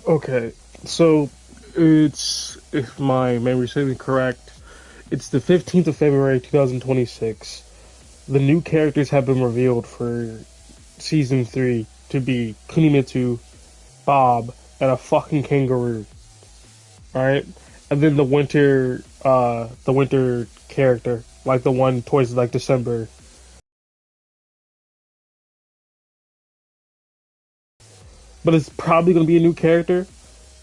Okay, so it's, if my memory serves me correct, it's the 15th of February 2026. The new characters have been revealed for season 3 to be Kunimitsu, Bob, and a fucking kangaroo. Alright? And then the winter character, like the one towards like December. But it's probably gonna be a new character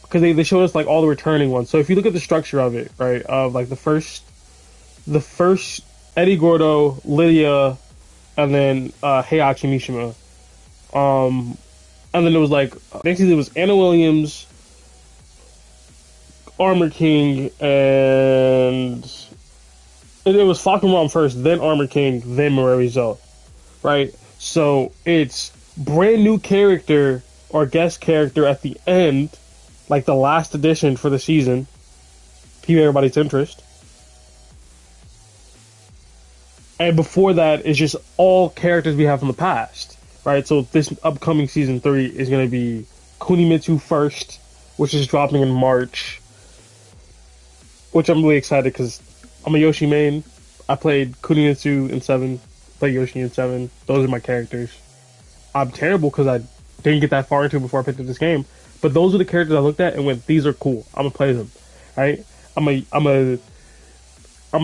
because they showed us like all the returning ones. So if you look at the structure of it, right, of like the first Eddie Gordo, Lydia, and then Heihachi Mishima. Um, and then it was like basically it was Anna Williams, Armor King, and it was Falcon Rom first, then Armor King, then Morarizo, right? So it's brand new character or guest character at the end, like the last edition for the season, keep everybody's interest. And before that, it's just all characters we have from the past, right? So this upcoming season 3 is going to be Kunimitsu first, which is dropping in March, which I'm really excited because I'm a Yoshi main. I played Kunimitsu in 7, played Yoshi in 7. Those are my characters. I'm terrible because I didn't get that far into it before I picked up this game. But those are the characters I looked at and went, these are cool. I'm gonna play them, right? I'm a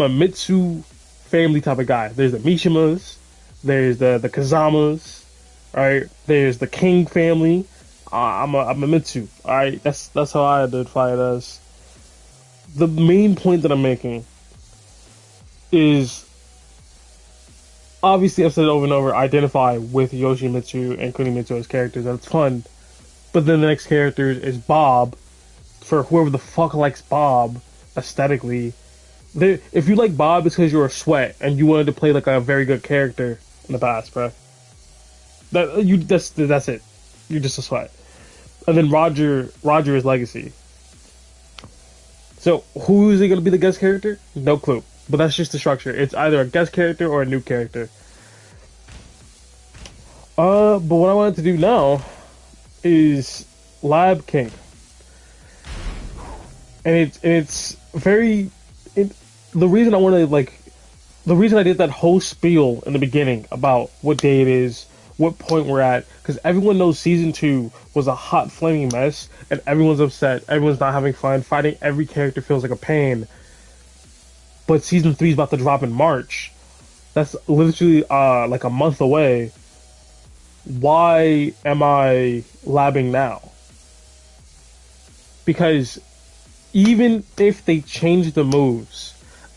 Mitsu family type of guy. There's the Mishimas, there's the Kazamas, right? There's the King family. I'm a Mitsu. All right, that's how I identify it as. The main point that I'm making is obviously I've said it over and over. Identify with Yoshimitsu and Kunimitsu as characters. That's fun. But then the next character is Bob. For whoever the fuck likes Bob aesthetically, if you like Bob, it's because you're a sweat and you wanted to play like a very good character in the past, bro. That's it. You're just a sweat. And then Roger is Legacy. So who is he gonna be the guest character? No clue. But that's just the structure. It's either a guest character or a new character. But what I wanted to do now is Lab King, and it's very the reason I want to like the reason I did that whole spiel in the beginning about what day it is, what point we're at, because everyone knows season 2 was a hot flaming mess, and everyone's upset, everyone's not having fun, fighting every character feels like a pain. But season 3 is about to drop in March. That's literally like a month away. Why am I labbing now? Because even if they change the moves,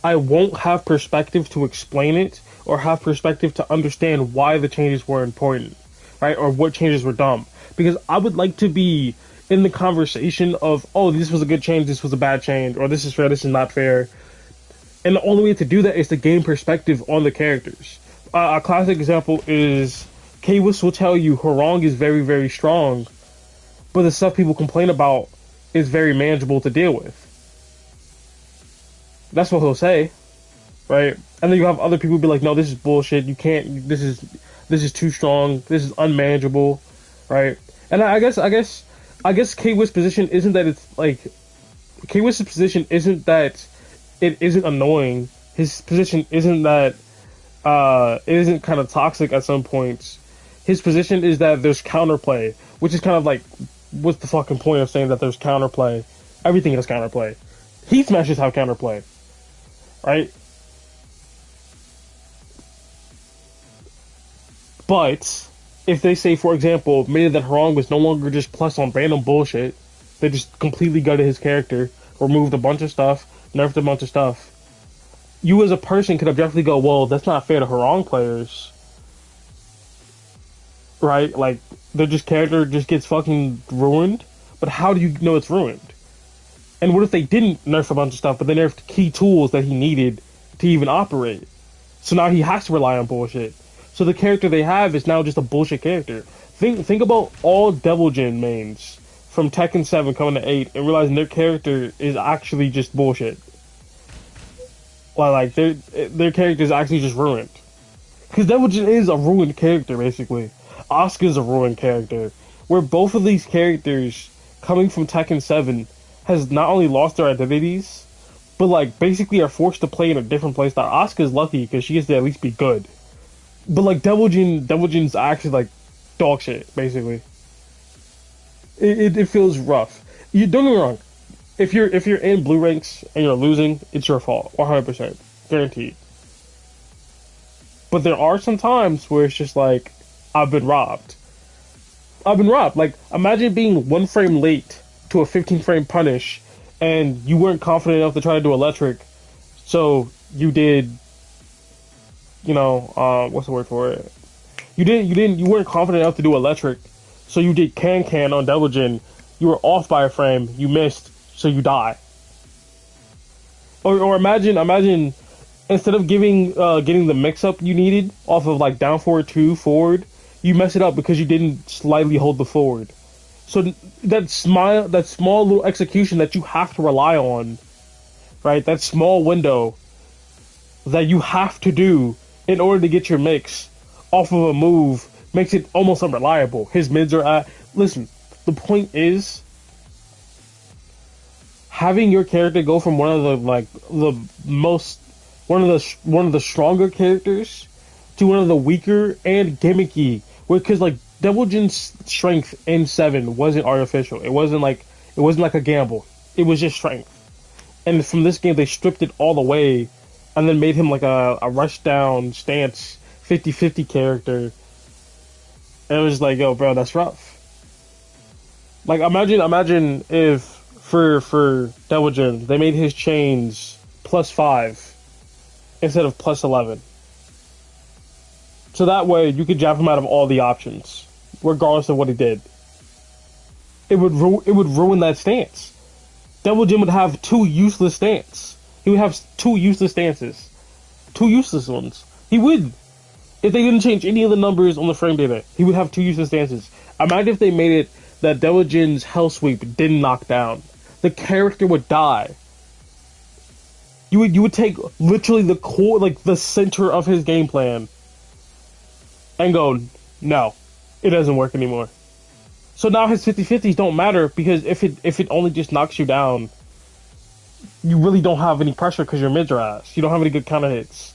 I won't have perspective to explain it or have perspective to understand why the changes were important, right? Or what changes were dumb. Because I would like to be in the conversation of, oh, this was a good change, this was a bad change, or this is fair, this is not fair. And the only way to do that is to gain perspective on the characters. A classic example is K-Wiss will tell you Horong is very, very strong, but the stuff people complain about is very manageable to deal with. That's what he'll say, right? And then you have other people be like, no, this is bullshit. You can't. This is too strong. This is unmanageable, right? And I guess K-Wiss' position isn't that it's like K-Wiss' position isn't that it isn't annoying. His position isn't that it isn't kind of toxic at some points. His position is that there's counterplay, which is kind of like, what's the fucking point of saying that there's counterplay? Everything has counterplay. Heat smashes have counterplay, right? But if they say, for example, made that Harong was no longer just plus on random bullshit, they just completely gutted his character, removed a bunch of stuff, nerfed a bunch of stuff. You as a person could objectively go, well, that's not fair to Harong players, right? Like, their just character just gets fucking ruined. But how do you know it's ruined? And what if they didn't nerf a bunch of stuff, but they nerfed key tools that he needed to even operate? So now he has to rely on bullshit. So the character they have is now just a bullshit character. Think about all Devil Jin mains from Tekken 7 coming to 8 and realizing their character is actually just bullshit. Like their character is actually just ruined. Because Devil Jin is a ruined character, basically. Asuka's a ruined character. Where both of these characters coming from Tekken 7 has not only lost their identities, but like basically are forced to play in a different play style. Asuka's lucky because she gets to at least be good. But like Devil Jin's actually like dog shit, basically. It feels rough. You don't get me wrong. If you're in blue ranks and you're losing, it's your fault, 100%, guaranteed. But there are some times where it's just like I've been robbed. I've been robbed. Like imagine being 1 frame late to a 15 frame punish, and you weren't confident enough to try to do electric, so you did. What's the word for it? You weren't confident enough to do electric, so you did can on Devil Jin. You were off by a frame, you missed, so you die. Or imagine instead of getting the mix up you needed off of like down forward 2 forward, you mess it up because you didn't slightly hold the forward. So that small little execution that you have to rely on, right? That small window that you have to do in order to get your mix off of a move makes it almost unreliable. His mids are at. Listen, the point is having your character go from one of the stronger characters to one of the weaker and gimmicky. Because like Devil Jin's strength in 7 wasn't artificial. It wasn't like a gamble. It was just strength. And from this game they stripped it all away and then made him like a rush down stance 50-50 character. And it was like, yo, bro, that's rough. Like imagine if for Devil Jin they made his chains +5 instead of +11. So that way you could jab him out of all the options, regardless of what he did. It would ruin that stance. Devil Jin would have 2 useless stances. He would have 2 useless stances. 2 useless ones. He would. If they didn't change any of the numbers on the frame data, he would have 2 useless stances. Imagine if they made it that Devil Jin's Hell Sweep didn't knock down. The character would die. You would take literally the core, like the center of his game plan, and go, no, it doesn't work anymore. So now his 50-50s don't matter because if it only just knocks you down, you really don't have any pressure because your mids are ass. You don't have any good counter hits.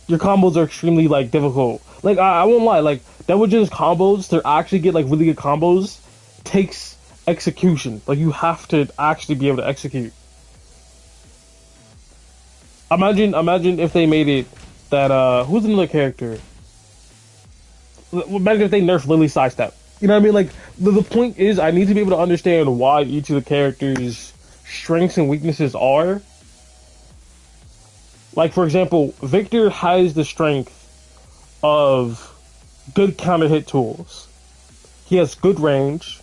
Your combos are extremely like difficult. Like I won't lie, like Devil Jin's combos to actually get like really good combos takes execution. Like you have to actually be able to execute. Imagine if they made it that who's another character? Imagine if they nerfed Lily Sidestep. You know what I mean? Like the point is, I need to be able to understand why each of the characters' strengths and weaknesses are. Like for example, Victor has the strength of good counter hit tools. He has good range.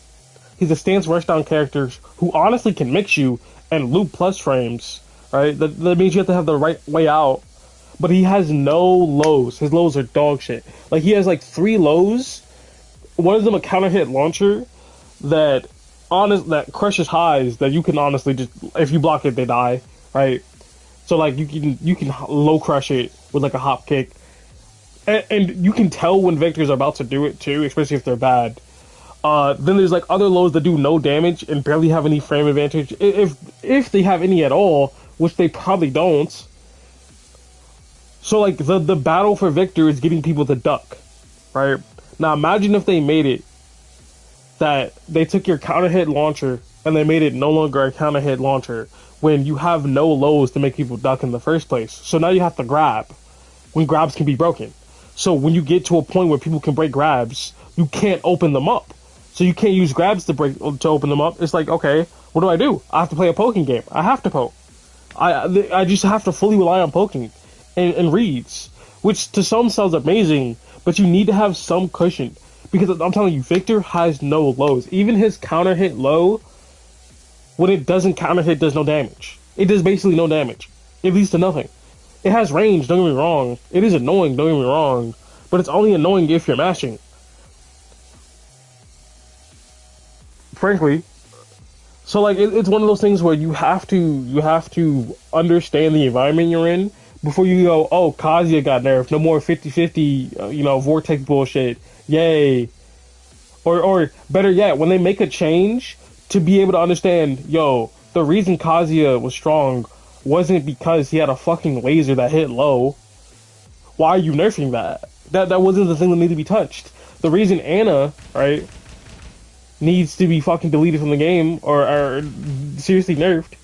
He's a stance rushdown character who honestly can mix you and loop plus frames. Right? That means you have to have the right way out. But he has no lows. His lows are dog shit. Like he has like 3 lows. One of them a counter hit launcher that crushes highs that you can honestly just, if you block it they die, right? So like you can low crush it with like a hop kick. And you can tell when Victors are about to do it too, especially if they're bad. Then there's like other lows that do no damage and barely have any frame advantage. If they have any at all, which they probably don't. So like the battle for Victor is getting people to duck, right? Now imagine if they made it that they took your counter hit launcher and they made it no longer a counter hit launcher when you have no lows to make people duck in the first place. So now you have to grab when grabs can be broken. So when you get to a point where people can break grabs, you can't open them up. So you can't use grabs to open them up. It's like, okay, what do? I have to play a poking game. I have to poke. I just have to fully rely on poking and reads, which to some sounds amazing, but you need to have some cushion. Because I'm telling you, Victor has no lows. Even his counter hit low, when it doesn't counter hit, does no damage. It does basically no damage. It leads to nothing. It has range, don't get me wrong. It is annoying, don't get me wrong. But it's only annoying if you're mashing. Frankly. So like it's one of those things where you have to understand the environment you're in before you go, oh, Kazuya got nerfed, no more 50-50 vortex bullshit. Yay. Or better yet, when they make a change, to be able to understand, yo, the reason Kazuya was strong wasn't because he had a fucking laser that hit low. Why are you nerfing that? That wasn't the thing that needed to be touched. The reason Anna, right, needs to be fucking deleted from the game or seriously nerfed.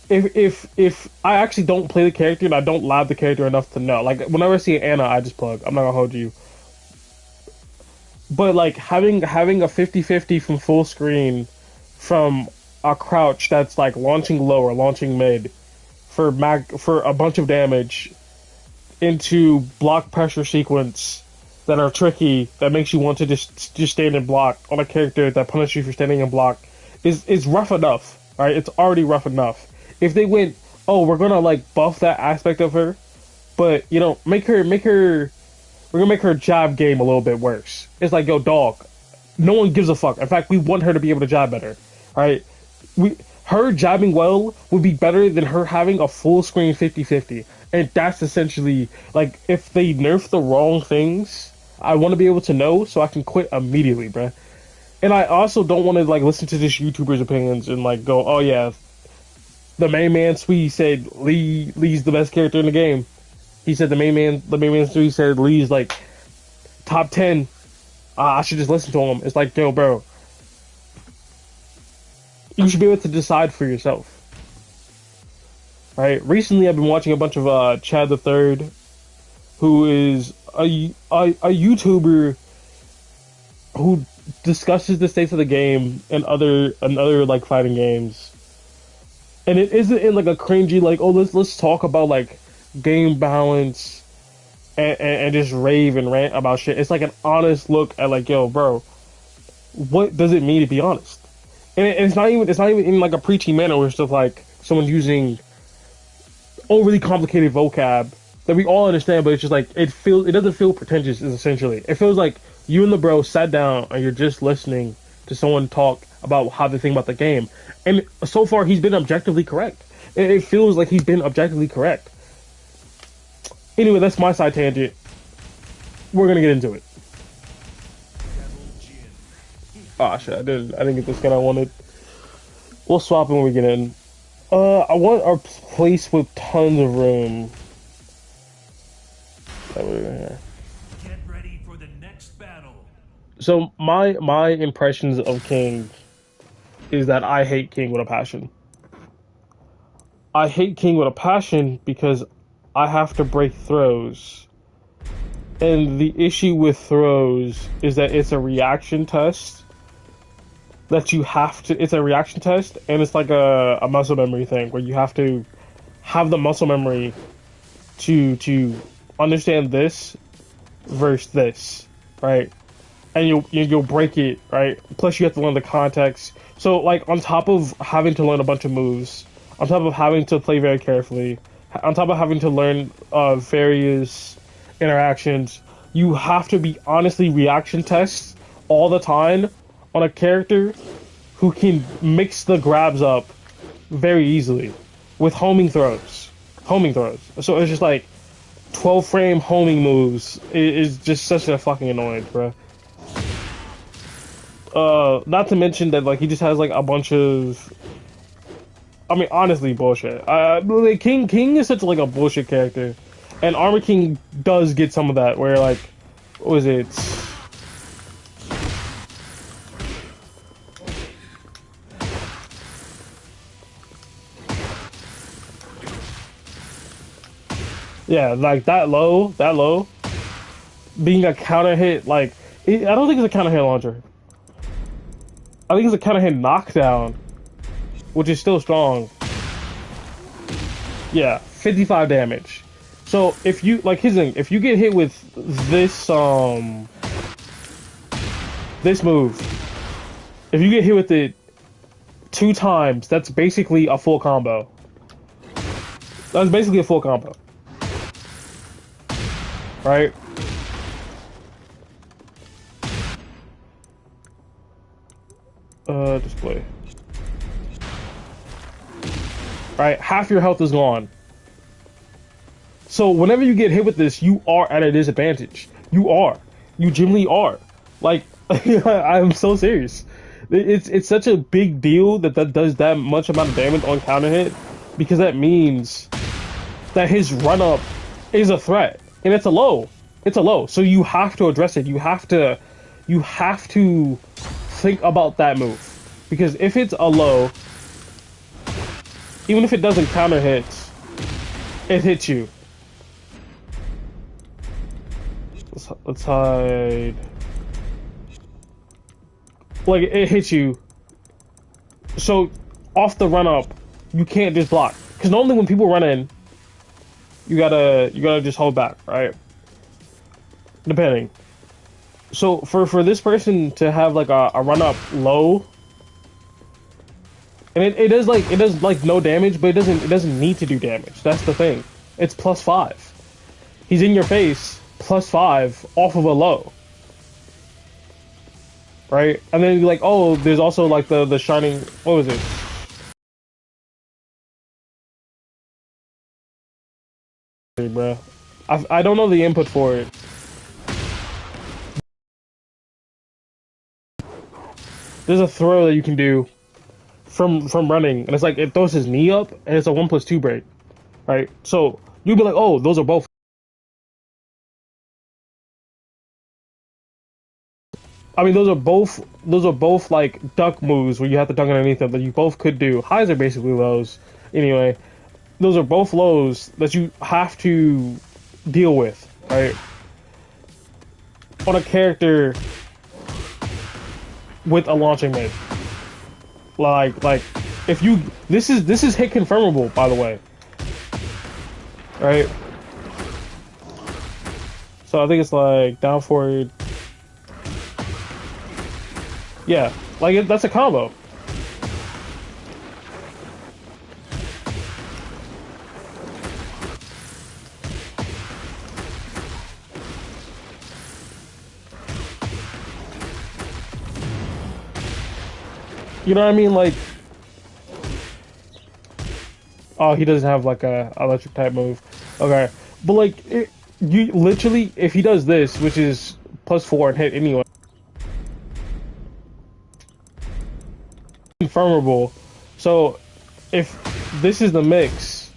If I actually don't play the character and I don't lab the character enough to know, like whenever I see Anna, I just plug. I'm not gonna hold you. But like having a 50-50 from full screen from a crouch that's like launching low or launching mid for a bunch of damage into block pressure sequence that are tricky that makes you want to just stand and block on a character that punishes you for standing and block is rough enough, right? It's already rough enough. If they went, oh, we're gonna like buff that aspect of her, but you know, we're gonna make her jab game a little bit worse. It's like, yo, dog, no one gives a fuck. In fact, we want her to be able to jab better, right? Her jabbing well would be better than her having a full screen 50-50. And that's essentially, like, if they nerf the wrong things, I want to be able to know so I can quit immediately, bruh. And I also don't want to, like, listen to this YouTuber's opinions and, like, go, oh, yeah, the main man Sui said Lee's the best character in the game. He said the main man Sui said Lee's, like, top 10. I should just listen to him. It's like, yo, bro, you should be able to decide for yourself. Right? Recently, I've been watching a bunch of Chad the Third, who is a YouTuber who discusses the states of the game and other like fighting games, and it isn't in like a cringy like, oh, let's talk about like game balance and just rave and rant about shit. It's like an honest look at like, yo, bro, what does it mean to be honest? And it's not even in like a preachy manner where it's just like someone using overly complicated vocab that we all understand, but it's just like it doesn't feel pretentious. Is essentially, it feels like you and the bro sat down and you're just listening to someone talk about how they think about the game. And so far, he's been objectively correct. It feels like he's been objectively correct. Anyway, that's my side tangent. We're gonna get into it. Ah, shit! I didn't get the skin I wanted. We'll swap it when we get in. I want our place with tons of room. Get ready for the next battle. So my impressions of King is that I hate King with a passion. I hate King with a passion because I have to break throws. And the issue with throws is that it's a reaction test. It's a reaction test, and it's like a muscle memory thing where you have to have the muscle memory to understand this versus this, right? And you'll break it, right? Plus you have to learn the context. So like on top of having to learn a bunch of moves, on top of having to play very carefully, on top of having to learn various interactions, you have to be honestly reaction tests all the time on a character who can mix the grabs up very easily with homing throws. So it's just like 12 frame homing moves is just such a fucking annoyance, bro. Not to mention that like he just has like a bunch of, I mean, honestly, bullshit. Like, King is such like a bullshit character, and Armor King does get some of that. Where like, what was it? Yeah, like that low, being a counter hit. Like, I don't think it's a counter hit launcher. I think it's a counter hit knockdown, which is still strong. Yeah, 55 damage. So if you like his thing, if you get hit with this move, if you get hit with it 2 times, that's basically a full combo. That's basically a full combo. Right? Display. Right, half your health is gone. So whenever you get hit with this, you are at a disadvantage. You are. You genuinely are. Like, I'm so serious. It's such a big deal that that does that much amount of damage on counter hit, because that means that his run up is a threat, and it's a low. It's a low, so you have to address it. You have to think about that move, because if it's a low, even if it doesn't counter hit, it hits you. Let's hide. Like, it hits you. So off the run up, you can't just block, because normally when people run in, you gotta just hold back, right? Depending. So for this person to have like a run up low, and it does like no damage, but it doesn't need to do damage. That's the thing. It's +5. He's in your face, +5 off of a low, right? And then like, oh, there's also like the shining. What was it? Bruh. I don't know the input for it. There's a throw that you can do from running, and it's like it throws his knee up, and it's a 1+2 break, right? So you'd be like, oh, those are both. I mean, those are both like duck moves where you have to duck underneath them that you both could do. Highs are basically lows, anyway. Those are both lows that you have to deal with, right? On a character with a launching mid. Like if you this is hit confirmable, by the way. Right? So I think it's like down forward. Yeah, like that's a combo. You know what I mean? Like, oh, he doesn't have like a electric type move. Okay, but like, you literally, if he does this, which is +4 and hit anyway, confirmable. So, if this is the mix,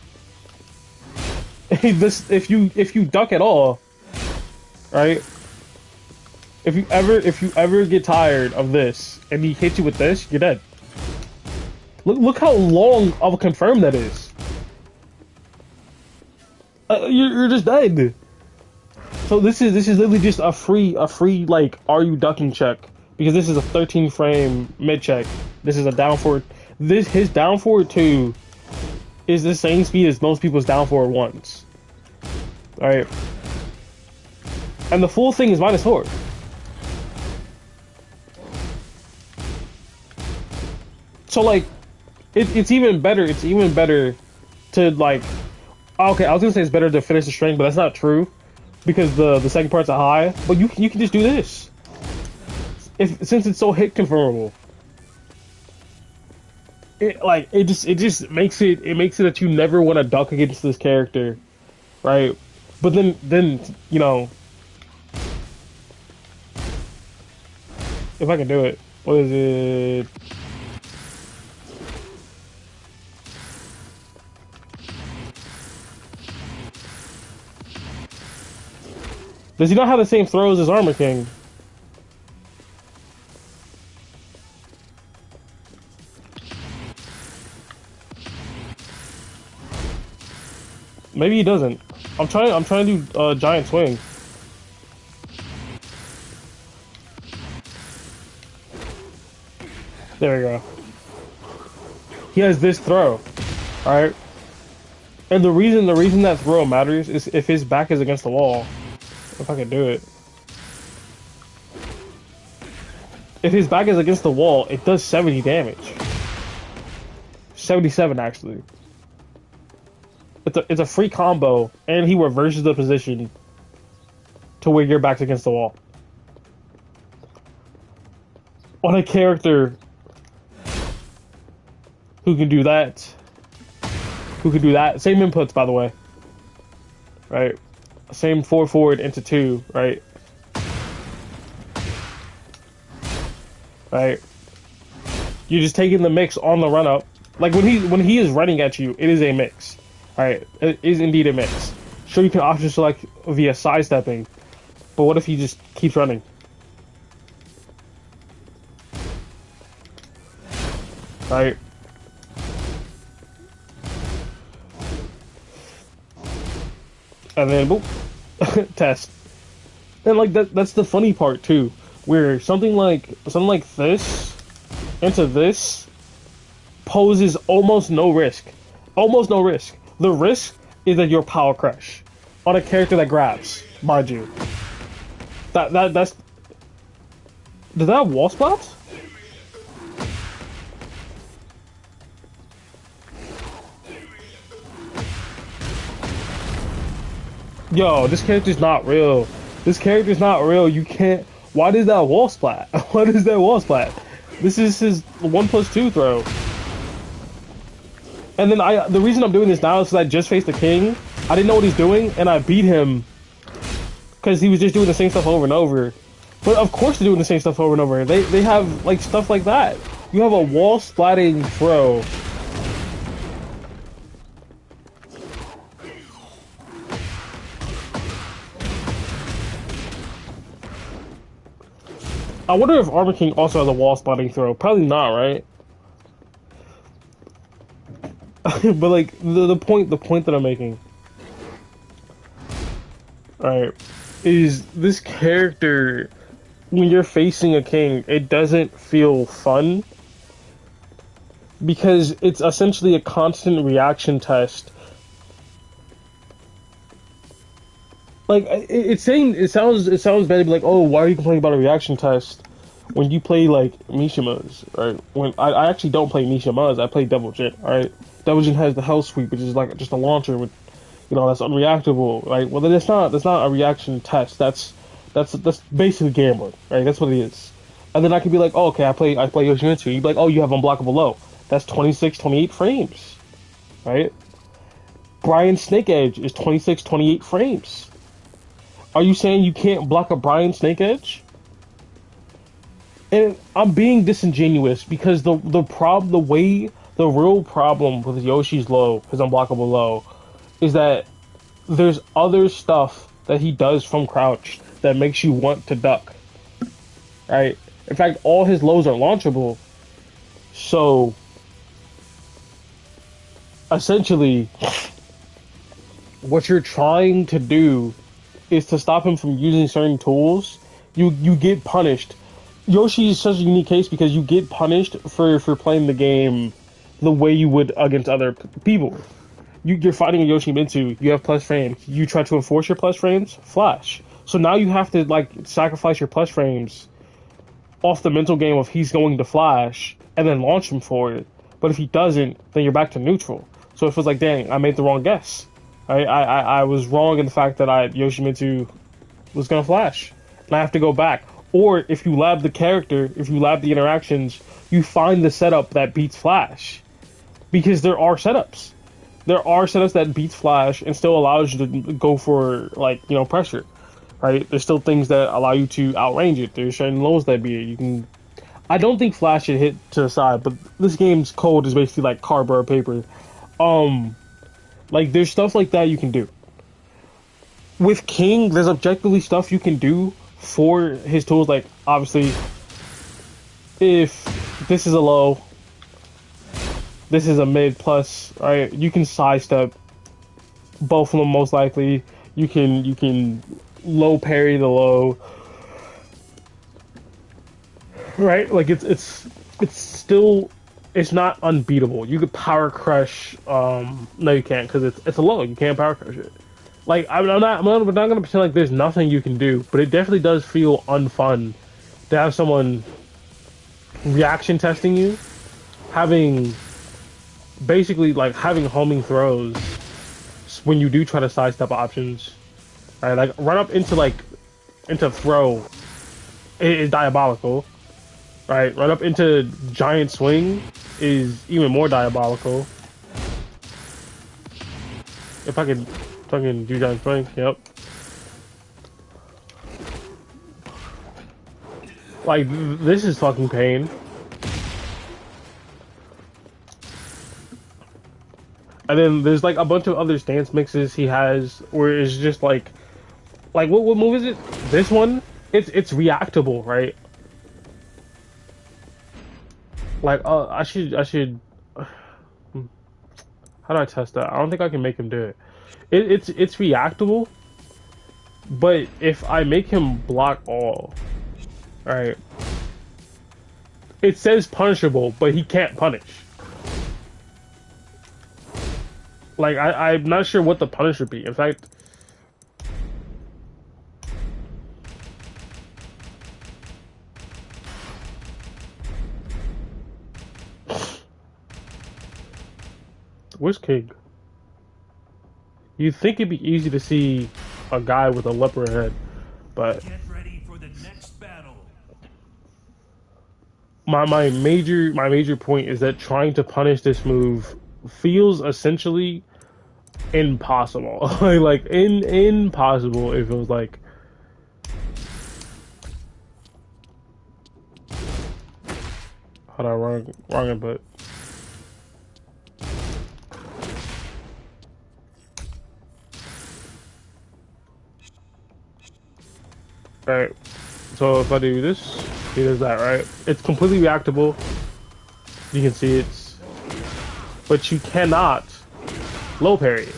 if you duck at all, right? If you ever get tired of this and he hits you with this, you're dead. Look how long of a confirm that is. You're just dead. So this is literally just a free like, are you ducking check, because this is a 13 frame mid check. This is a down forward. His down forward 2 is the same speed as most people's down forward 1s. Alright. And the full thing is -4. So like, it's even better. It's even better to like. Okay, I was gonna say it's better to finish the string, but that's not true, because the second part's a high. But you can just do this, since it's so hit confirmable. It just makes it that you never want to duck against this character, right? But then you know, if I can do it, what is it? Does he not have the same throws as Armor King? Maybe he doesn't. I'm trying to do giant swing. There we go. He has this throw, all right. And the reason that throw matters is if his back is against the wall. If I can do it. If his back is against the wall, it does 70 damage. 77 actually. It's a free combo, and he reverses the position to where your back's against the wall. On a character who can do that. Same inputs, by the way. Right? Same 4 forward into 2, right? right? You're just taking the mix on the run up. Like when he is running at you, it is a mix. Alright, it is indeed a mix. Sure, you can option select via sidestepping, but what if he just keeps running? Right? And then boop, test. And like that's the funny part too, where something like this into this poses almost no risk. Almost no risk. The risk is that your power crush on a character that grabs, mind you. That's did that have wall spots? Yo, this character's not real. This character's not real. You can't. Why does that wall splat? Why does that wall splat? This is his 1+2 throw. And then the reason I'm doing this now is because I just faced the king. I didn't know what he's doing, and I beat him because he was just doing the same stuff over and over. But of course they're doing the same stuff over and over. They have like stuff like that. You have a wall splatting throw. I wonder if Armor King also has a wall splatting throw. Probably not, right? But like the point that I'm making, right, is this character when you're facing a king, it doesn't feel fun because it's essentially a constant reaction test. Like it sounds bad to be like, oh, why are you complaining about a reaction test when you play like Mishimas, right? When I actually don't play Mishimas, I play Devil Jin, right? Devil Jin has the Hell Sweep, which is like just a launcher with, you know, that's unreactable, right? Well, then that's not a reaction test. That's basically gambling, right? That's what it is. And then I could be like, oh, okay, I play Yoshimitsu. You'd be like, oh, you have unblockable low. That's 26, 28 frames, right? Brian Snake Edge is 26, 28 frames. Are you saying you can't block a Brian Snake Edge? And I'm being disingenuous because the real problem with Yoshi's low, his unblockable low, is that there's other stuff that he does from crouch that makes you want to duck. Right? In fact, all his lows are launchable. So essentially what you're trying to do is to stop him from using certain tools. You get punished. Yoshi is such a unique case because you get punished for playing the game the way you would against other people. You're fighting a Yoshimitsu, you have plus frames. You try to enforce your plus frames, flash. So now you have to like sacrifice your plus frames off the mental game of he's going to flash and then launch him for it. But if he doesn't, then you're back to neutral. So it feels like, dang, I made the wrong guess. I was wrong in the fact that Yoshimitsu was gonna flash, and I have to go back. Or if you lab the character, if you lab the interactions, you find the setup that beats flash, because there are setups. There are setups that beats flash and still allows you to go for like pressure, right? There's still things that allow you to outrange it. There's certain lows that be it. You can. I don't think flash should hit to the side, but this game's code is basically like cardboard paper. Like, there's stuff like that you can do. With King, there's objectively stuff you can do for his tools. Like, obviously, if this is a low, this is a mid plus, right? You can sidestep both of them most likely. You can low parry the low, right? Like, it's still. It's not unbeatable. You could power crush. No, you can't because it's a low. You can't power crush it. Like I'm not gonna pretend like there's nothing you can do, but it definitely does feel unfun to have someone reaction testing you, having homing throws when you do try to sidestep options. Right, like run up into throw is diabolical. Right, run up into giant swing is even more diabolical. If I can fucking do giant swing, yep. Like, this is fucking pain. And then there's like a bunch of other stance mixes he has where it's just like what move is it? This one? It's reactable, right? Like, I should. How do I test that? I don't think I can make him do it. It's reactable, but if I make him block all, right? It says punishable, but he can't punish. Like, I'm not sure what the punish would be. In fact, where's King? You'd think it'd be easy to see a guy with a leopard head, but Get ready for the next battle. my major point is that trying to punish this move feels essentially impossible. Like impossible. It feels like. Hold on, wrong input. Alright, so if I do this, he does that, right? It's completely reactable. You can see it's... But you cannot low parry it.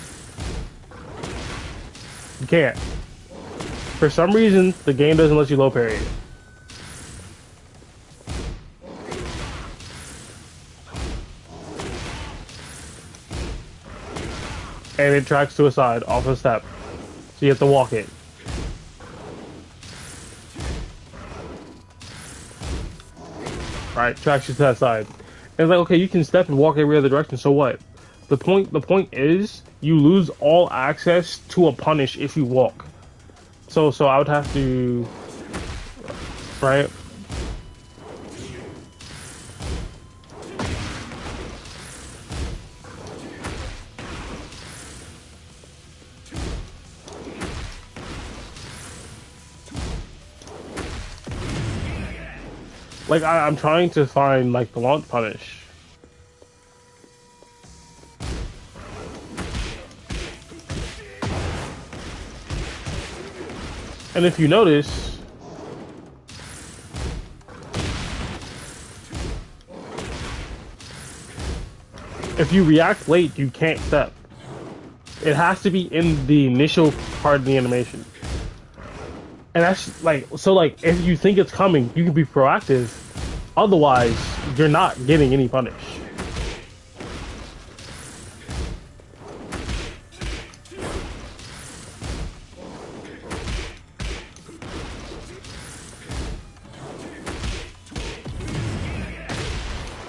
You can't. For some reason, the game doesn't let you low parry it. And it tracks to a side, off a step. So you have to walk it. Right, tracks you to that side. And it's like, okay, you can step and walk every other direction, so what? The point is, you lose all access to a punish if you walk. So I would have to... Right? Like, I'm trying to find, like, the launch punish. And if you notice... If you react late, you can't step. It has to be in the initial part of the animation. And that's like, so like, if you think it's coming, you can be proactive. Otherwise, you're not getting any punish.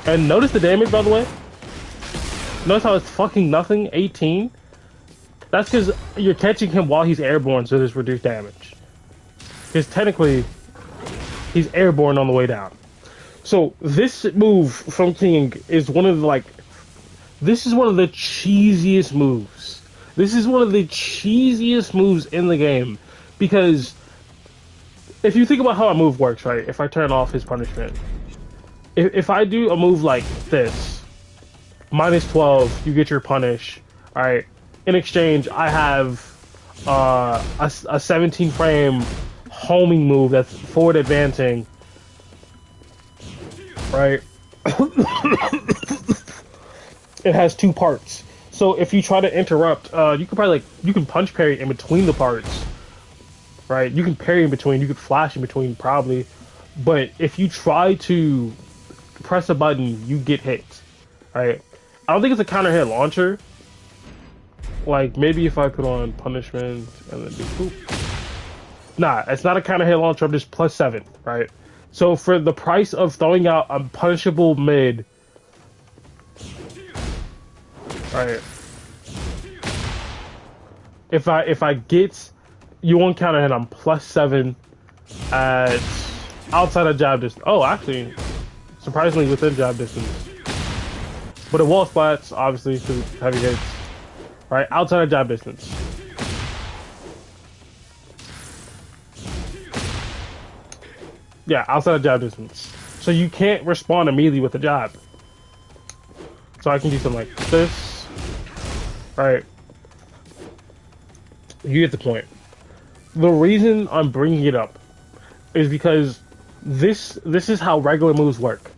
And notice the damage, by the way. Notice how it's fucking nothing, 18. That's because you're catching him while he's airborne, so there's reduced damage. Because technically, he's airborne on the way down. So this move from King is one of the, like, this is one of the cheesiest moves. This is one of the cheesiest moves in the game. Because if you think about how a move works, right? If I turn off his punishment. If I do a move like this, minus 12, you get your punish. Alright. In exchange, I have a 17 frame homing move that's forward advancing, right? It has two parts. So if you try to interrupt, you can probably you can punch parry in between the parts, right? You can parry in between, you can flash in between probably, but if you try to press a button, you get hit, right? I don't think it's a counter hit launcher. Like, maybe if I put on punishment and then do poop. Nah, it's not a counter hit launcher, I'm just +7, right? So for the price of throwing out a punishable mid, right? If I get you on counter hit, I'm +7 at outside of jab distance. Oh, actually, surprisingly within jab distance. But it wall splats, obviously, because it's heavy hits. Right, outside of jab distance. Yeah, outside of jab distance. So you can't respond immediately with a jab. So I can do something like this. Right. You get the point. The reason I'm bringing it up is because this is how regular moves work.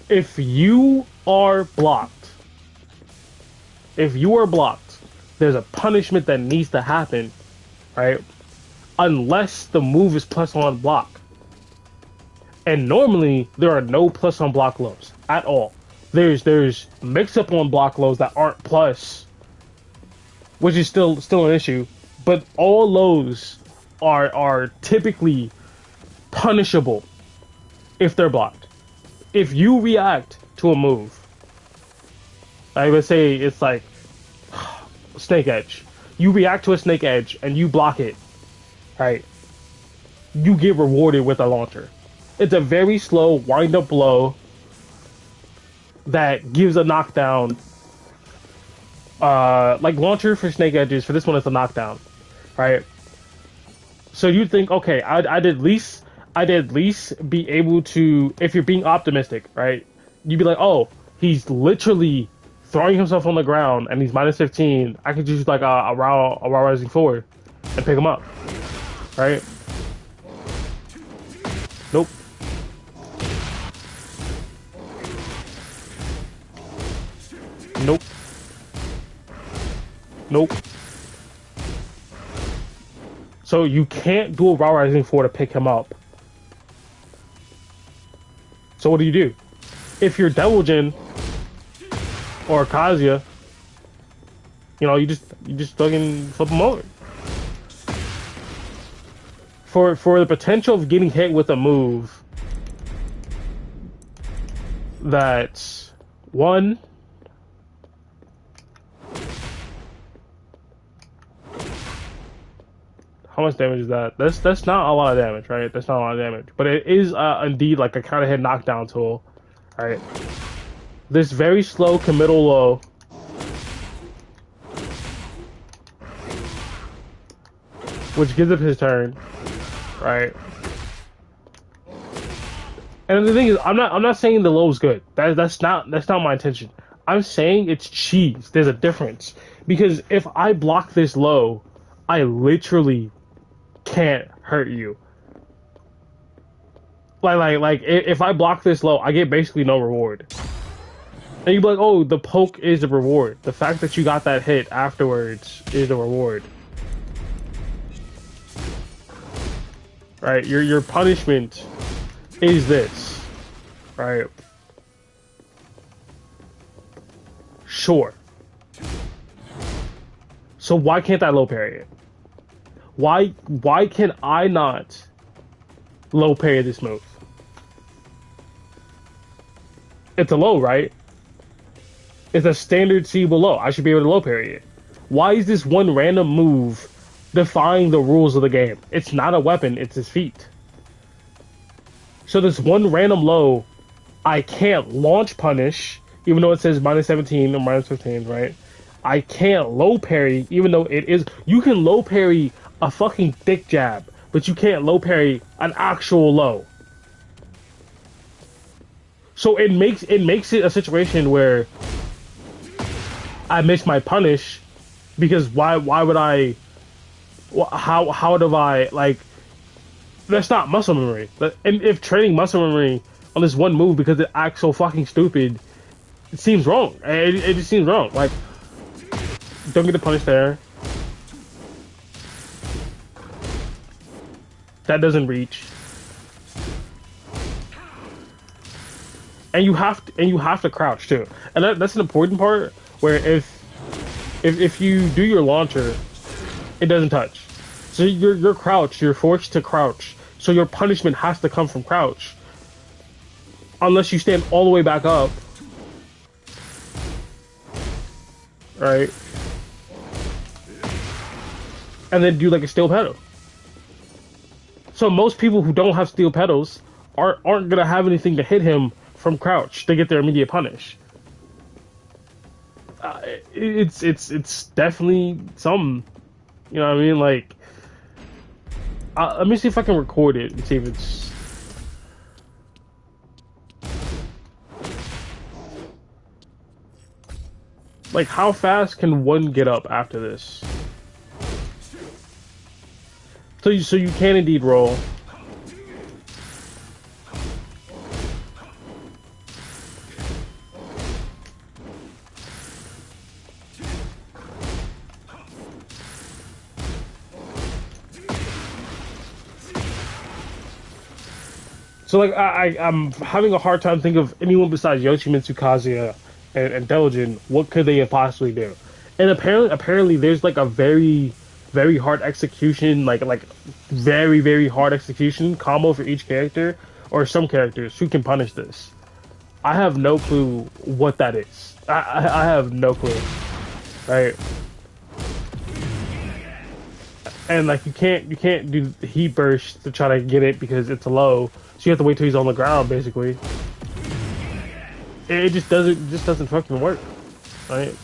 If you are blocked, there's a punishment that needs to happen, right? Unless the move is plus on block. And normally there are no plus on block lows at all. There's mix up on block lows that aren't plus, which is still an issue, but all lows are typically punishable if they're blocked. If you react to a move, I would say it's like Snake Edge. You react to a Snake Edge and you block it, right? You get rewarded with a launcher. It's a very slow wind-up blow that gives a knockdown. Like launcher for Snake Edges, for this one it's a knockdown, right? So you think, okay, I'd at least be able to, if you're being optimistic, right? You'd be like, oh, he's literally throwing himself on the ground and he's minus 15. I could use like a raw rising forward and pick him up, right? Nope. Nope. Nope. So you can't do a raw rising forward to pick him up. So what do? If you're Devil Jin or Kazuya, you know, you just fucking flip them over. For the potential of getting hit with a move that's one. How much damage is that? That's not a lot of damage, right? That's not a lot of damage, but it is indeed like a counter hit knockdown tool, right? This very slow committal low which gives up his turn, right? And the thing is, I'm not saying the low is good. That's not my intention. I'm saying it's cheese. There's a difference, because if I block this low, I literally can't hurt you. Like if I block this low, I get basically no reward. And you'd be like, oh, the poke is the reward. The fact that you got that hit afterwards is the reward. Right? Your punishment is this. Right? Sure. So why can't I low parry it? Why can I not low parry this move? It's a low, right? It's a standard C below. I should be able to low parry it. Why is this one random move defying the rules of the game? It's not a weapon, it's his feet. So this one random low, I can't launch punish, even though it says minus 17 or minus 15, right? I can't low parry, even though it is. You can low parry a fucking thick jab, but you can't low parry an actual low. So it makes it a situation where I miss my punish, because why would I? How do I, like? That's not muscle memory. And if training muscle memory on this one move because it acts so fucking stupid, it seems wrong. It just seems wrong. Like, don't get the punish there. That doesn't reach. And you have to crouch too. And that's an important part, where if you do your launcher, it doesn't touch. So you're crouched, you're forced to crouch. So your punishment has to come from crouch. Unless you stand all the way back up. Right? And then do like a steel pedal. So most people who don't have steel pedals aren't gonna have anything to hit him from crouch to get their immediate punish. It's definitely something. You know what I mean? Like, Let me see if I can record it and see if it's. Like, how fast can one get up after this? So you can indeed roll. So like I'm having a hard time thinking of anyone besides Yoshimitsu Kazuya and Deljin. What could they have possibly do? And apparently there's like a very hard execution, like very hard execution combo for each character or some characters who can punish this. I have no clue what that is. I have no clue. Right? And like you can't do heat burst to try to get it because it's low. So you have to wait till he's on the ground basically. It just doesn't fucking work. Right?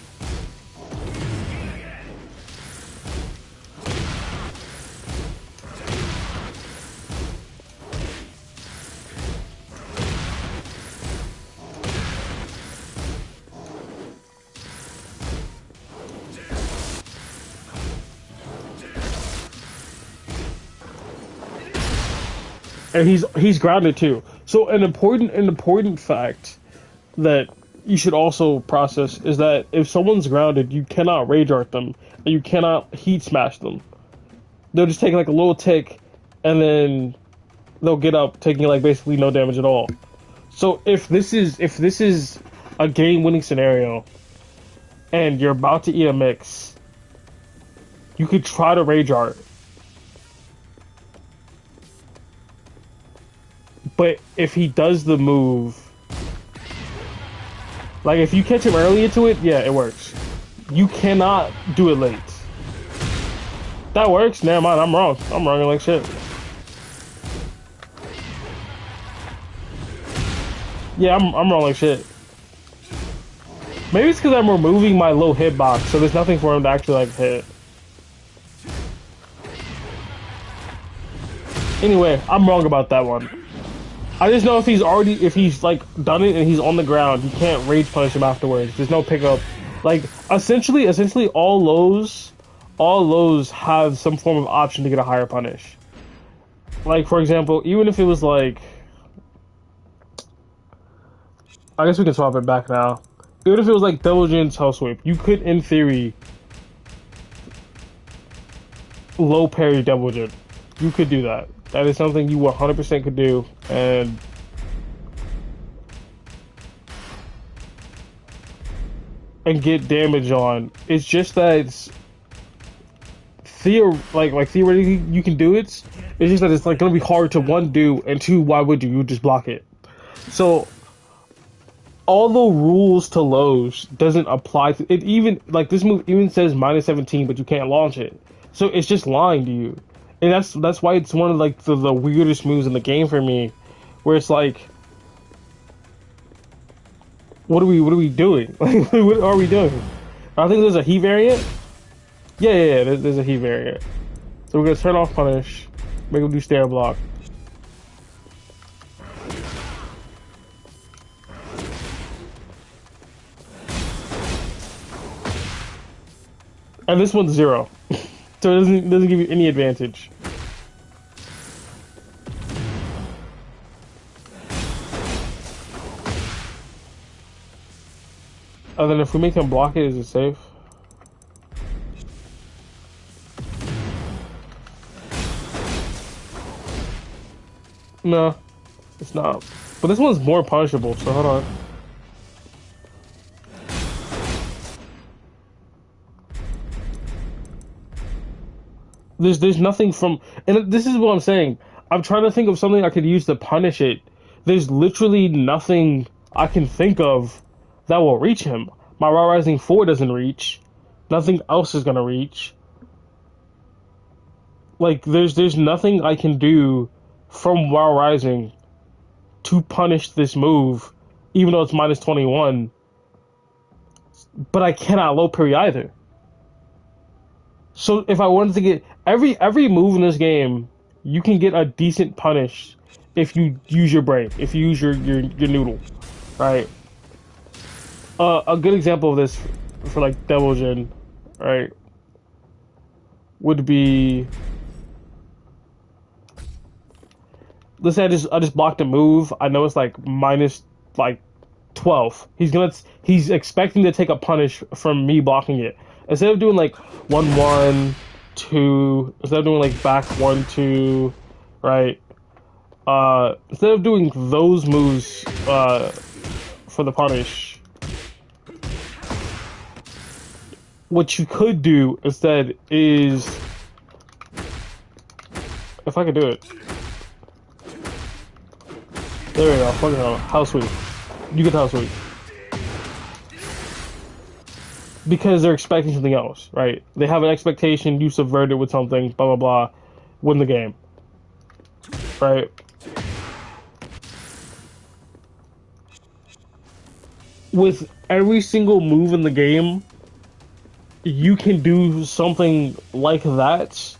And he's grounded too. So an important fact that you should also process is that if someone's grounded, you cannot rage art them and you cannot heat smash them. They'll just take like a little tick, and then they'll get up, taking like basically no damage at all. So if this is a game-winning scenario, and you're about to eat a mix, you could try to rage art. But if he does the move, like if you catch him early into it, yeah, it works. You cannot do it late. That works? Never mind, I'm wrong. I'm wrong like shit. Yeah, I'm wrong like shit. Maybe it's because I'm removing my low hitbox, so there's nothing for him to actually like hit. Anyway, I'm wrong about that one. I just know if he's like done it and he's on the ground, you can't rage punish him afterwards. There's no pickup. Like essentially all lows have some form of option to get a higher punish. Like for example, even if it was like, I guess we can swap it back now. Even if it was like Double Jin's Hell Sweep, you could in theory low parry Double Jin. You could do that. That is something you 100% could do, and get damage on. It's just that it's theoretically you can do it. It's just that it's like gonna be hard to one do, and two, why would you? You would just block it. So although rules to lows doesn't apply to it, even like this move even says -17, but you can't launch it. So it's just lying to you. And that's why it's one of like the weirdest moves in the game for me, where it's like, what are we doing? Like, what are we doing? I think there's a heat variant. Yeah. There's a heat variant. So we're gonna turn off punish, make him do stair block. And this one's 0, so it doesn't give you any advantage. And then if we make him block it, is it safe? No, it's not. But this one's more punishable, so hold on. There's nothing from, and this is what I'm saying. I'm trying to think of something I could use to punish it. There's literally nothing I can think of that will reach him. My Raw Rising 4 doesn't reach. Nothing else is gonna reach. Like there's nothing I can do from Raw Rising to punish this move, even though it's -21. But I cannot low parry either. So if I wanted to get every move in this game you can get a decent punish if you use your brain, if you use your noodle, right? A good example of this for like Devil Jin, right, would be, let's say I just blocked a move. I know it's like minus like 12. He's expecting to take a punish from me blocking it. Instead of doing like 1-1, 2, instead of doing like back 1-2, right? Instead of doing those moves for the punish, what you could do instead is, if I could do it. There we go. Fucking hell. How sweet. You get how sweet. Because they're expecting something else, right? They have an expectation, you subvert it with something, blah, blah, blah, win the game. Right? With every single move in the game, you can do something like that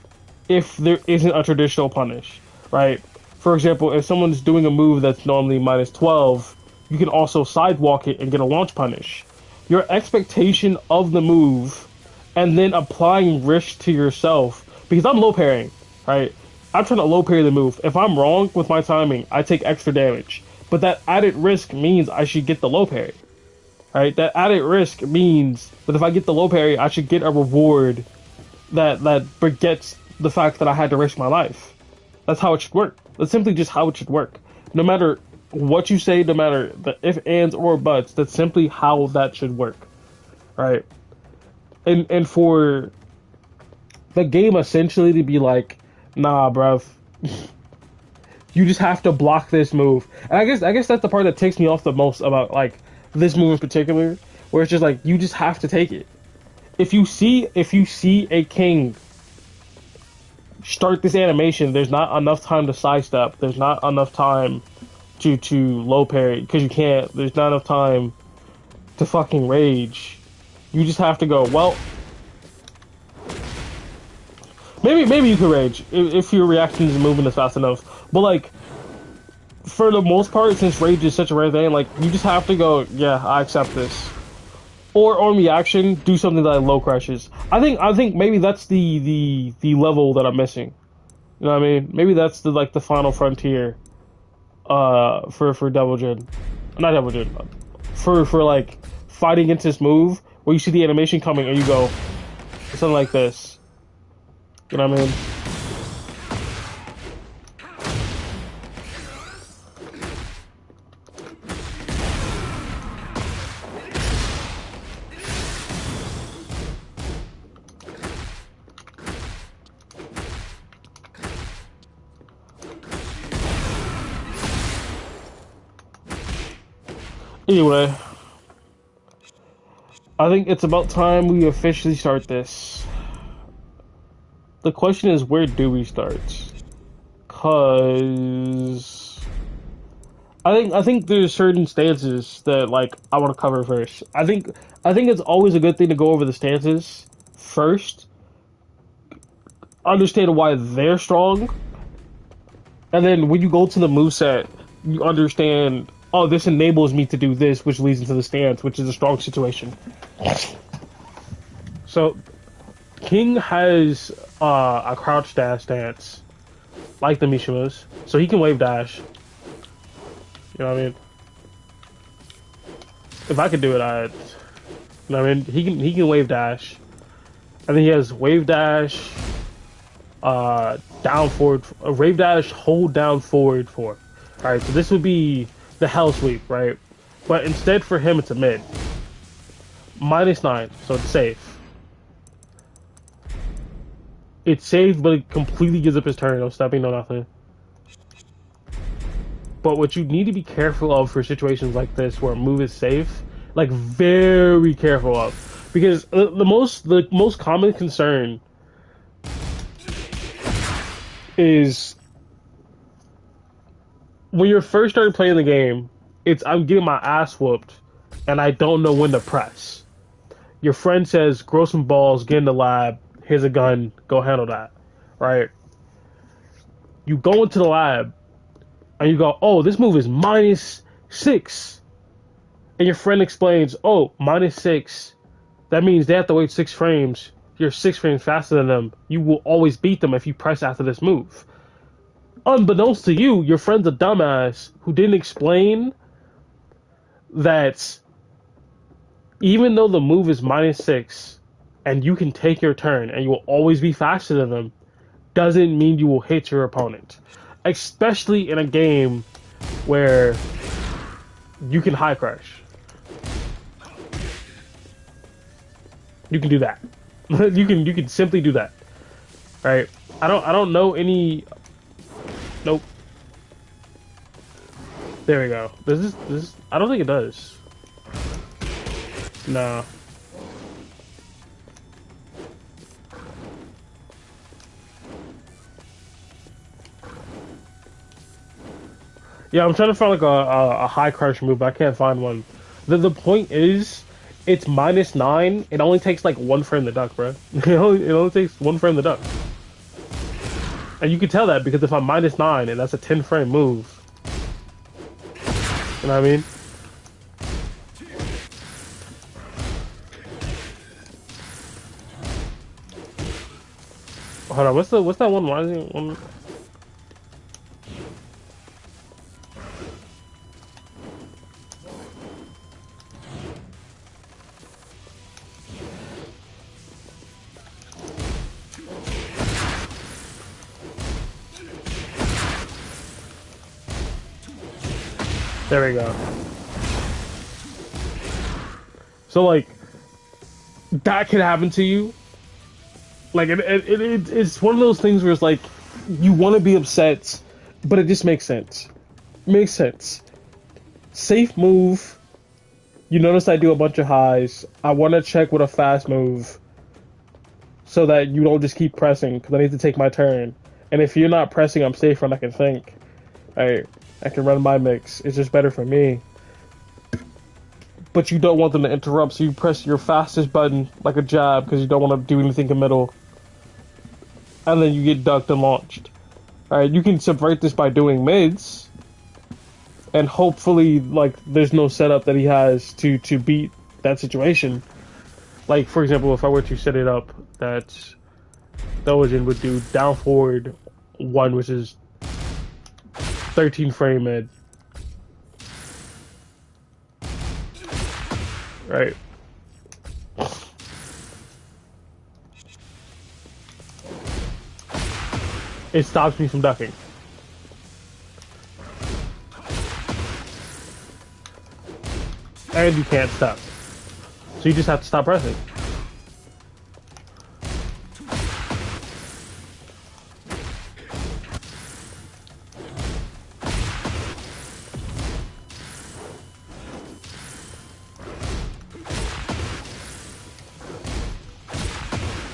if there isn't a traditional punish, right? For example, if someone's doing a move that's normally minus 12, you can also sidewalk it and get a launch punish. Your expectation of the move and then applying risk to yourself, because I'm low parrying, right? I'm trying to low parry the move. If I'm wrong with my timing, I take extra damage. But that added risk means I should get the low parry, right? That added risk means that if I get the low parry, I should get a reward that begets the fact that I had to risk my life. That's how it should work. That's simply just how it should work. No matter what you say, no matter the if, ands, or buts, that's simply how that should work, right? And for the game essentially to be like, nah, bruv, you just have to block this move. And I guess that's the part that takes me off the most about like this move in particular, where it's just like you just have to take it. If you see a king start this animation, there's not enough time to sidestep. There's not enough time to low parry because you can't. There's not enough time to fucking rage. You just have to go, well, maybe you could rage if your reaction is moving is fast enough. But like for the most part, since rage is such a rare thing, like you just have to go, yeah, I accept this. Or on reaction, do something that low crashes. I think maybe that's the level that I'm missing. You know what I mean? Maybe that's the like the final frontier for Devil Jin. Not Devil Jin. For like fighting against this move where you see the animation coming and you go something like this. You know what I mean? Anyway, I think it's about time we officially start this. The question is, where do we start? Cause I think there's certain stances that like I want to cover first. I think it's always a good thing to go over the stances first, understand why they're strong, and then when you go to the moveset, you understand, oh, this enables me to do this, which leads into the stance, which is a strong situation. So, King has a crouch dash stance, like the Mishimas, so he can wave dash. You know what I mean? If I could do it, I'd. You know what I mean? He can wave dash, and then he has wave dash, down forward, wave dash, hold down forward 4. All right, so this would be the hell sweep, right? But instead for him, it's a mid. -9, so it's safe. It's safe, but it completely gives up his turn. No stepping, no nothing. But what you need to be careful of for situations like this, where a move is safe, like very careful of, because the most common concern is when you're first starting playing the game, it's I'm getting my ass whooped, and I don't know when to press. Your friend says, grow some balls, get in the lab, here's a gun, go handle that, right? You go into the lab and you go, oh, this move is -6. And your friend explains, oh, -6. That means they have to wait 6 frames. You're 6 frames faster than them. You will always beat them if you press after this move. Unbeknownst to you, your friend's a dumbass who didn't explain that even though the move is -6 and you can take your turn and you will always be faster than them, doesn't mean you will hit your opponent. Especially in a game where you can high crush. You can do that. you can simply do that. Right? I don't know any. Nope. There we go. Does this? I don't think it does. No. Yeah, I'm trying to find like a high crush move, but I can't find one. The point is, it's -9. It only takes like 1 frame to duck, bro. It only takes 1 frame to duck. And you can tell that because if I'm -9 and that's a 10 frame move, you know what I mean? Hold on, what's that one rising one? There we go. So like that could happen to you. Like it's one of those things where it's like you want to be upset, but it just makes sense. Makes sense. Safe move. You notice I do a bunch of highs. I want to check with a fast move so that you don't just keep pressing because I need to take my turn. And if you're not pressing, I'm safer and I can think. Alright, I can run my mix. It's just better for me. But you don't want them to interrupt, so you press your fastest button like a jab because you don't want to do anything in the middle. And then you get ducked and launched. Alright, you can subvert this by doing mids. And hopefully, like, there's no setup that he has to beat that situation. Like, for example, if I were to set it up that Dojin would do down forward 1, which is 13 frame mid. Right. It stops me from ducking. And you can't stop. So you just have to stop pressing.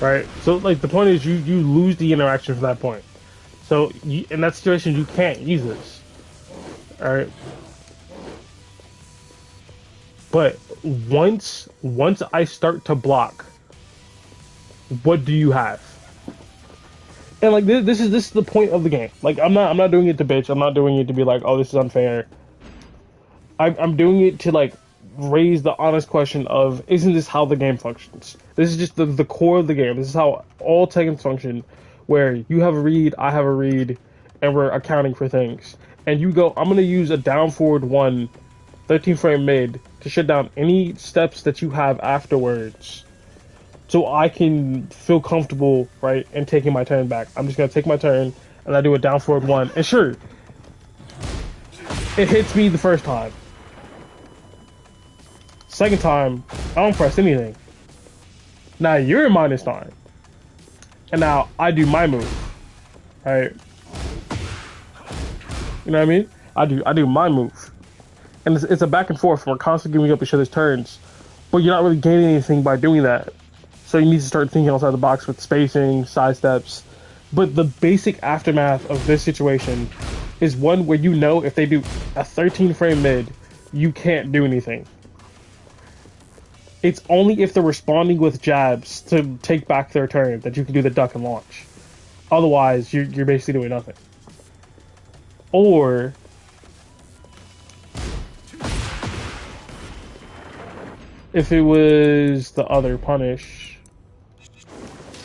Right? So like the point is you lose the interaction from that point. So in that situation you can't use this. Alright? But once I start to block, what do you have? And like this is the point of the game. Like I'm not doing it to bitch. I'm not doing it to be like, oh, this is unfair. I'm doing it to like raise the honest question of, isn't this how the game functions? This is just the core of the game. This is how all Tekkens function, where you have a read, I have a read, and we're accounting for things. And you go, I'm gonna use a down forward 1, 13 frame mid to shut down any steps that you have afterwards, so I can feel comfortable, right, in taking my turn back. I'm just gonna take my turn and I do a down forward 1, and sure, it hits me the first time. Second time, I don't press anything. Now you're -9, and now I do my move, right? You know what I mean? I do my move. And it's a back and forth. We're constantly giving up each other's turns, but you're not really gaining anything by doing that. So you need to start thinking outside the box with spacing, side steps. But the basic aftermath of this situation is one where you know if they do a 13 frame mid, you can't do anything. It's only if they're responding with jabs to take back their turn that you can do the duck and launch. Otherwise, you're basically doing nothing. Or if it was the other punish.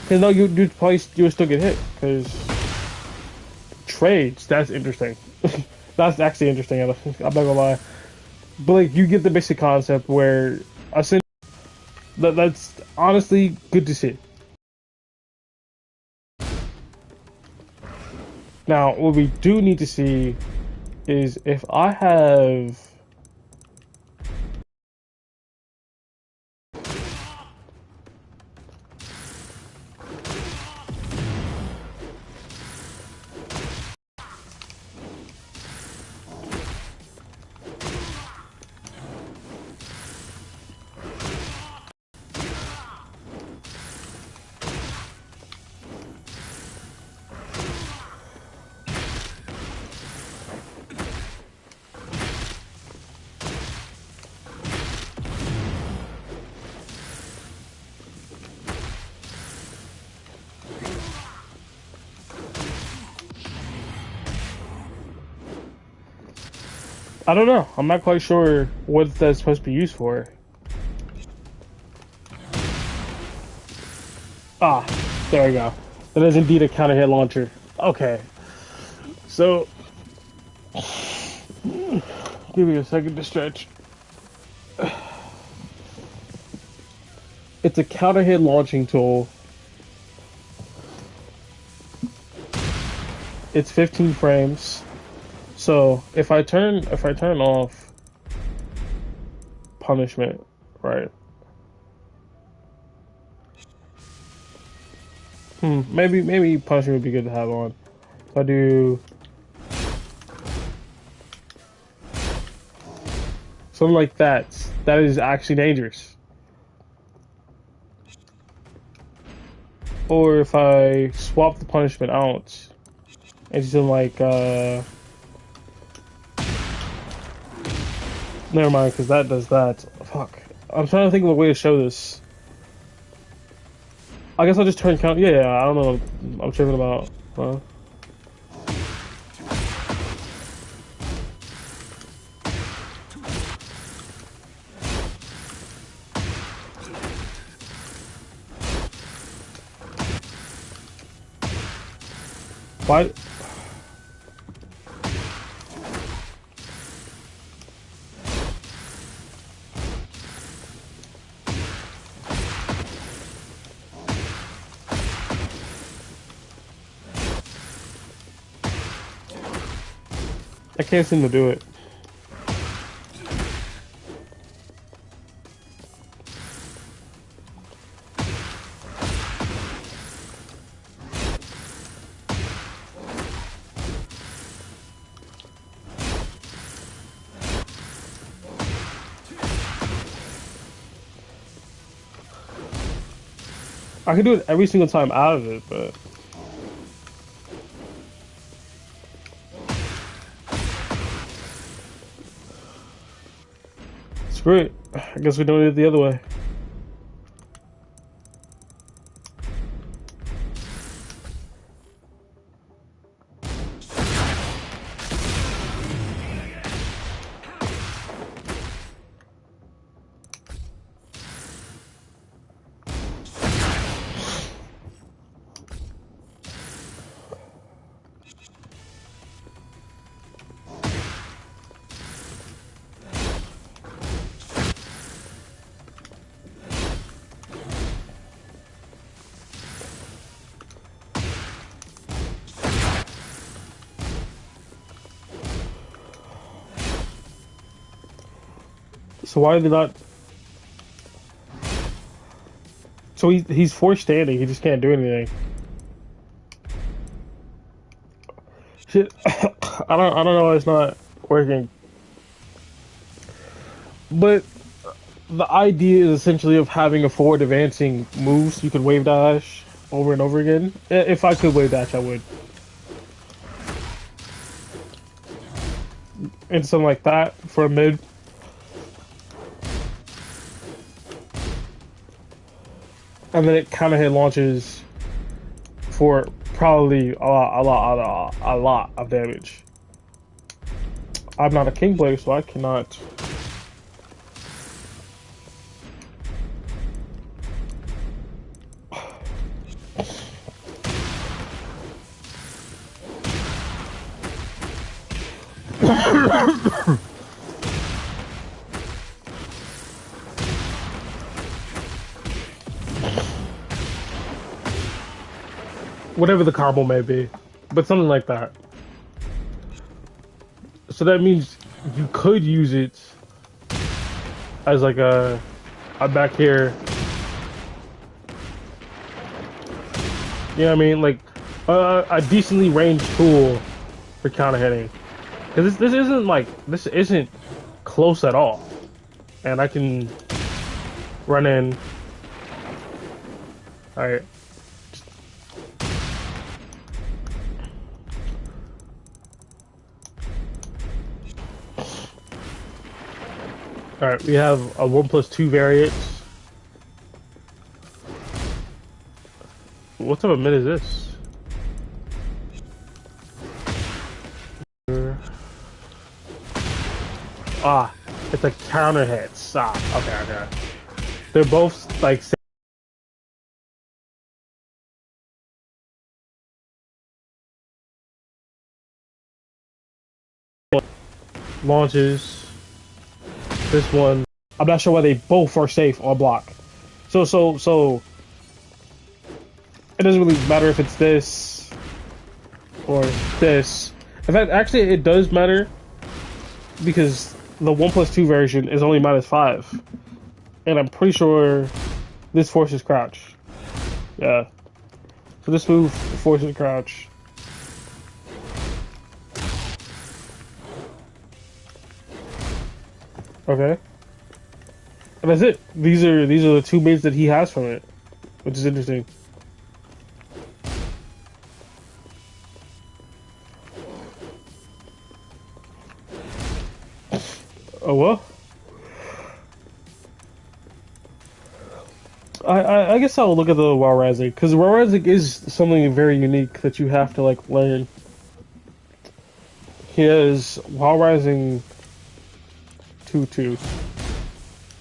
Cause no, you would still get hit. Cause trades, that's interesting. That's actually interesting. I'm not gonna lie. But like, you get the basic concept where essentially that's honestly good to see. Now, what we do need to see is if I have I don't know. I'm not quite sure what that's supposed to be used for. Ah, there we go. That is indeed a counter hit launcher. Okay. So, give me a second to stretch. It's a counter hit launching tool. It's 15 frames. So if I turn off punishment, right? Maybe punishment would be good to have on. If I do something like that, that is actually dangerous. Or if I swap the punishment out, it's just like never mind, because that does that. Fuck. I'm trying to think of a way to show this. I guess I'll just turn count. Yeah, I don't know what I'm tripping about. Why? I can't seem to do it. I can do it every single time out of it, but screw it. I guess we're doing it the other way. So why are they not? So he's forced standing. He just can't do anything. Shit, I don't know why it's not working. But the idea is essentially of having a forward advancing move so you could wave dash over and over again. If I could wave dash, I would. And something like that for a mid. And then it kind of hit launches for probably a lot of damage. I'm not a king player, so I cannot. Whatever the combo may be, but something like that. So that means you could use it as like a back here. You know what I mean? Like a decently ranged tool for counter hitting. Because this isn't close at all, and I can run in. All right. All right, we have a 1+2 variant. What type of mid is this? Ah, it's a counter hit. Stop. Okay. They're both like launches. This one, I'm not sure why they both are safe on block. So it doesn't really matter if it's this or this. In fact, actually, it does matter because the 1+2 version is only -5, and I'm pretty sure this forces crouch. Yeah. So this move forces crouch. Okay. And that's it. These are the two mates that he has from it, which is interesting. Oh well. I guess I'll look at the WoW Rising because WoW Rising is something very unique that you have to like learn. He has WoW Rising 2/2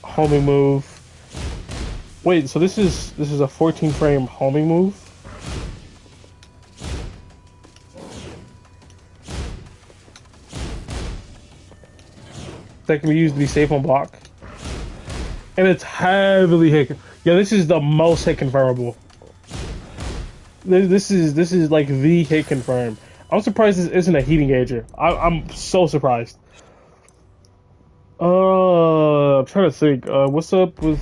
homing move. Wait, so this is a 14 frame homing move? That can be used to be safe on block. And it's heavily hit. Yeah, this is the most hit confirmable. This is like the hit confirm. I'm surprised this isn't a heat engager. I'm so surprised. I'm trying to think. What's up with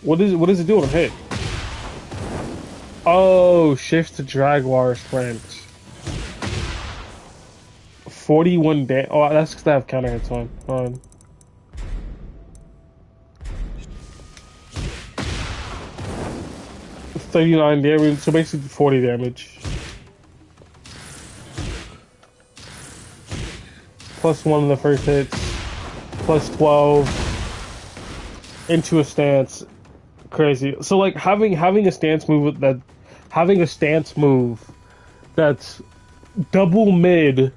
what does it do when I'm hit? Oh, shift to Jaguar sprint. 41 damage. Oh, that's because I have counter hits on. 39 damage, so basically 40 damage. +1 in the first hits, +12 into a stance. Crazy. So like having a stance move that's double mid,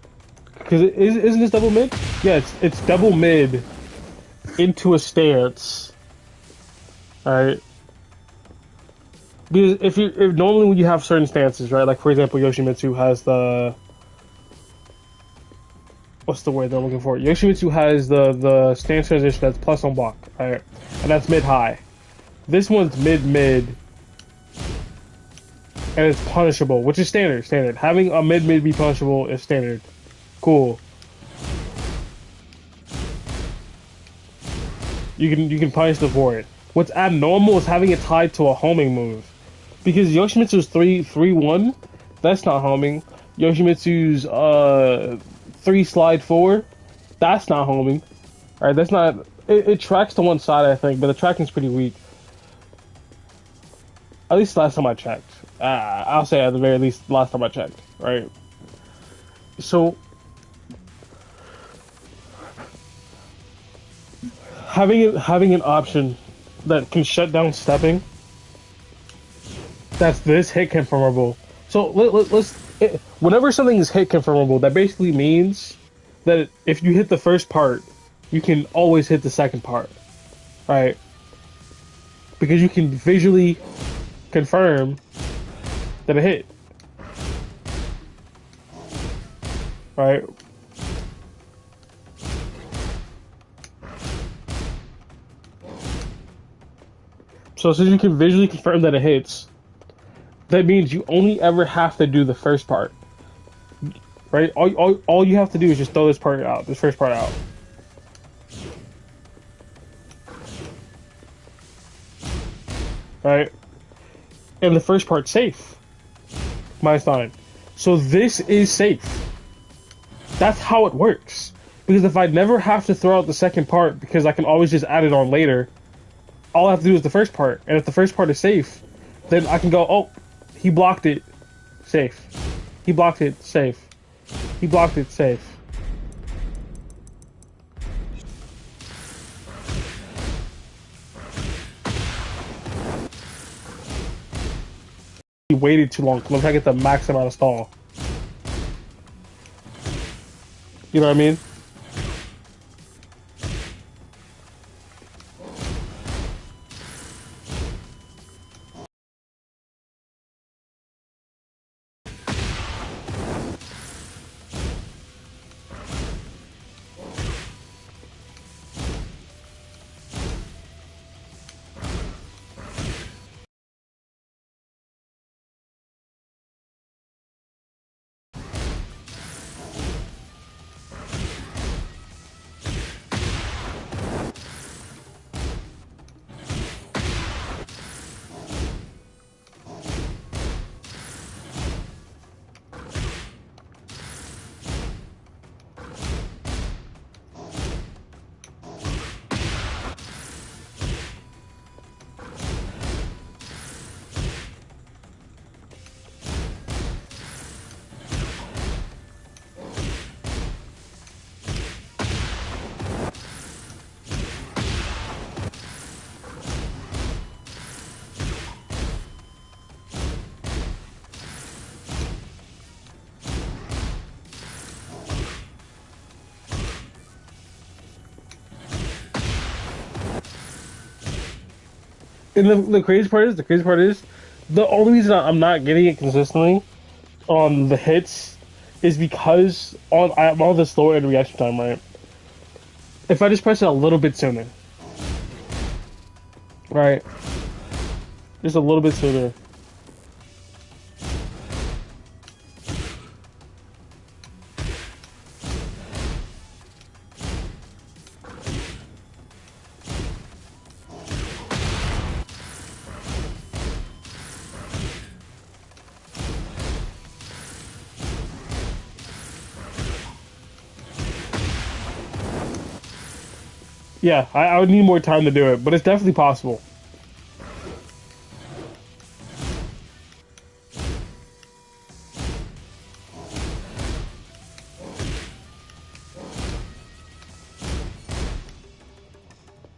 because isn't this double mid? Yeah, it's double mid into a stance. Alright. Because if normally when you have certain stances, right? Like for example, Yoshimitsu has the what's the word that I'm looking for? Yoshimitsu has the stance transition that's plus on block, right? And that's mid high. This one's mid, and it's punishable, which is standard. Having a mid be punishable is standard. Cool. You can punish the for it. What's abnormal is having it tied to a homing move. Because Yoshimitsu's 3-1, that's not homing. Yoshimitsu's 3 slide 4, that's not homing. Alright, that's not it tracks to one side I think, but the tracking's pretty weak. At least last time I checked. I'll say at the very least last time I checked, right? So having an option that can shut down stepping, that's this hit confirmable. So let's whenever something is hit confirmable, that basically means that if you hit the first part, you can always hit the second part, right? Because you can visually confirm that it hit, right? So since you can visually confirm that it hits, that means you only ever have to do the first part, right? All you have to do is just throw this first part out. Right? And the first part's safe. -9. So this is safe. That's how it works. Because if I never have to throw out the second part, because I can always just add it on later, all I have to do is the first part. And if the first part is safe, then I can go, oh, he blocked it, safe. He blocked it, safe. He blocked it, safe. He waited too long. I'm trying to get the max amount of stall. You know what I mean? And the crazy part is, the only reason I'm not getting it consistently on the hits is because I'm on the slower end reaction time, right? If I just press it a little bit sooner, right? Just a little bit sooner. Yeah, I would need more time to do it, but it's definitely possible.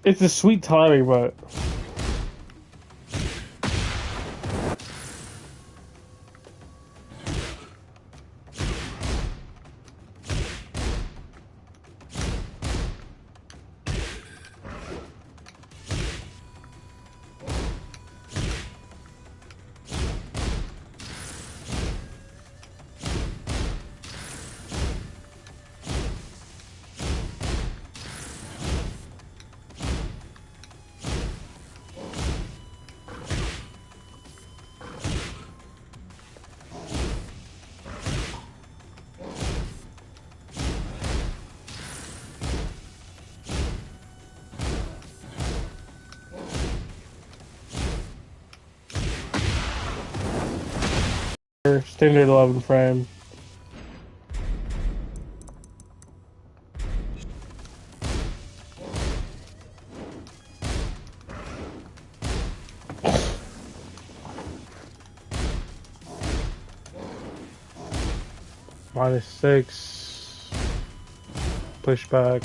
It's a sweet timing, but standard 11 frame. -6. Pushback.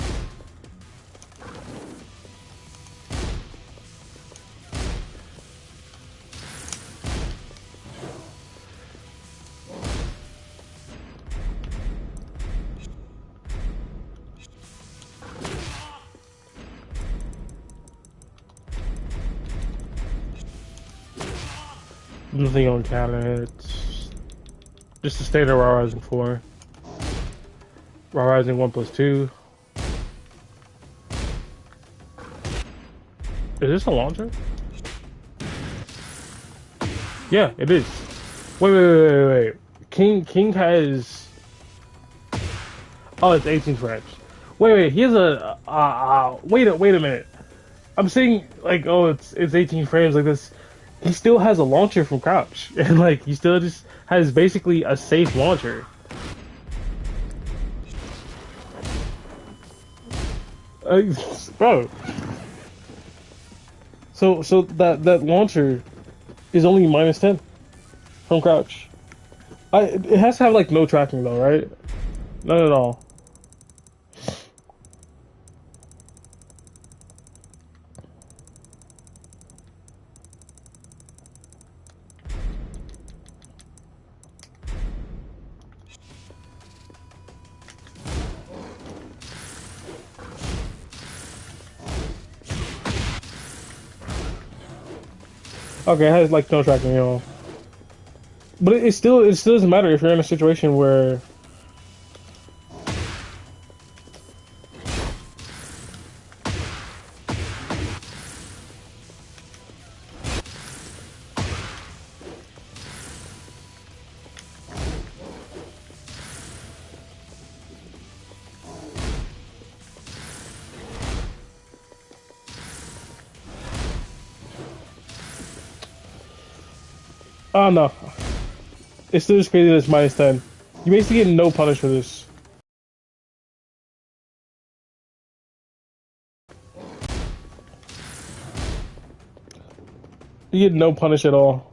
Nothing on counter. It's just a standard Raw Rising 4. Raw Rising 1+2. Is this a launcher? Yeah, it is. Wait. King has. Oh, it's 18 frames. Wait. He has a. Wait a minute. I'm saying like, oh, it's 18 frames like this. He still has a launcher from Crouch, and like he still just has basically a safe launcher. Bro. So that launcher is only -10 from Crouch. It has to have like no tracking though, right? None at all. Okay, it has like no tracking at all. But it still doesn't matter if you're in a situation where oh no. It's still just crazy that it's -10. You basically get no punish for this. You get no punish at all.